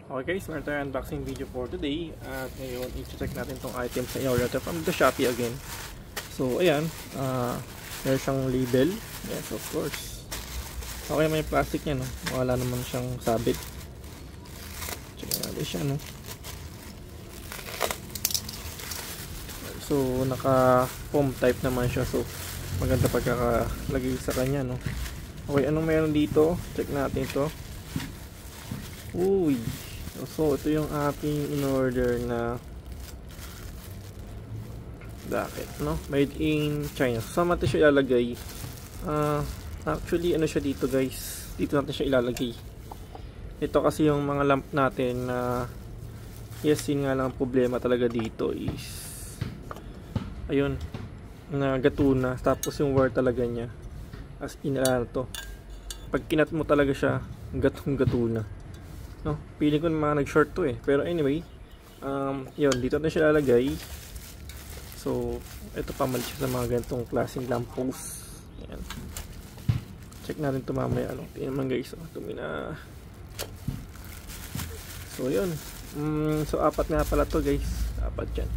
Okay guys, meron tayong unboxing video for today. At ngayon, i-check natin tong items na in-order from the Shopee again. So, ayan. Meron siyang label. Yes, of course. Okay, may plastic niya, no? Wala naman siyang sabit. Check natin siya, no? So, naka-foam type naman siya. So, maganda pagkakalagay sa kanya, no? Okay, anong meron dito? Check natin ito. Uy! So, ito yung ating in-order na jacket, no? Made in China. So, saan natin siya ilalagay? Actually, ano siya dito, guys? Dito natin siya ilalagay. Ito kasi yung mga lamp natin na yes, yun nga lang problema talaga dito is ayun, nagatuna. Tapos yung wire talaga niya as in, to pag kinat mo talaga siya, gatong-gatuna. No, feeling ko naman nag-short to eh. Pero anyway, yun, dito natin siya lalagay. So, ito pamalit siya sa mga ganitong klaseng lamppost. Ayan. Check natin ito mamaya. Tingnan naman guys. Tumi na. So, yun. So, apat nga pala to guys. Apat yan.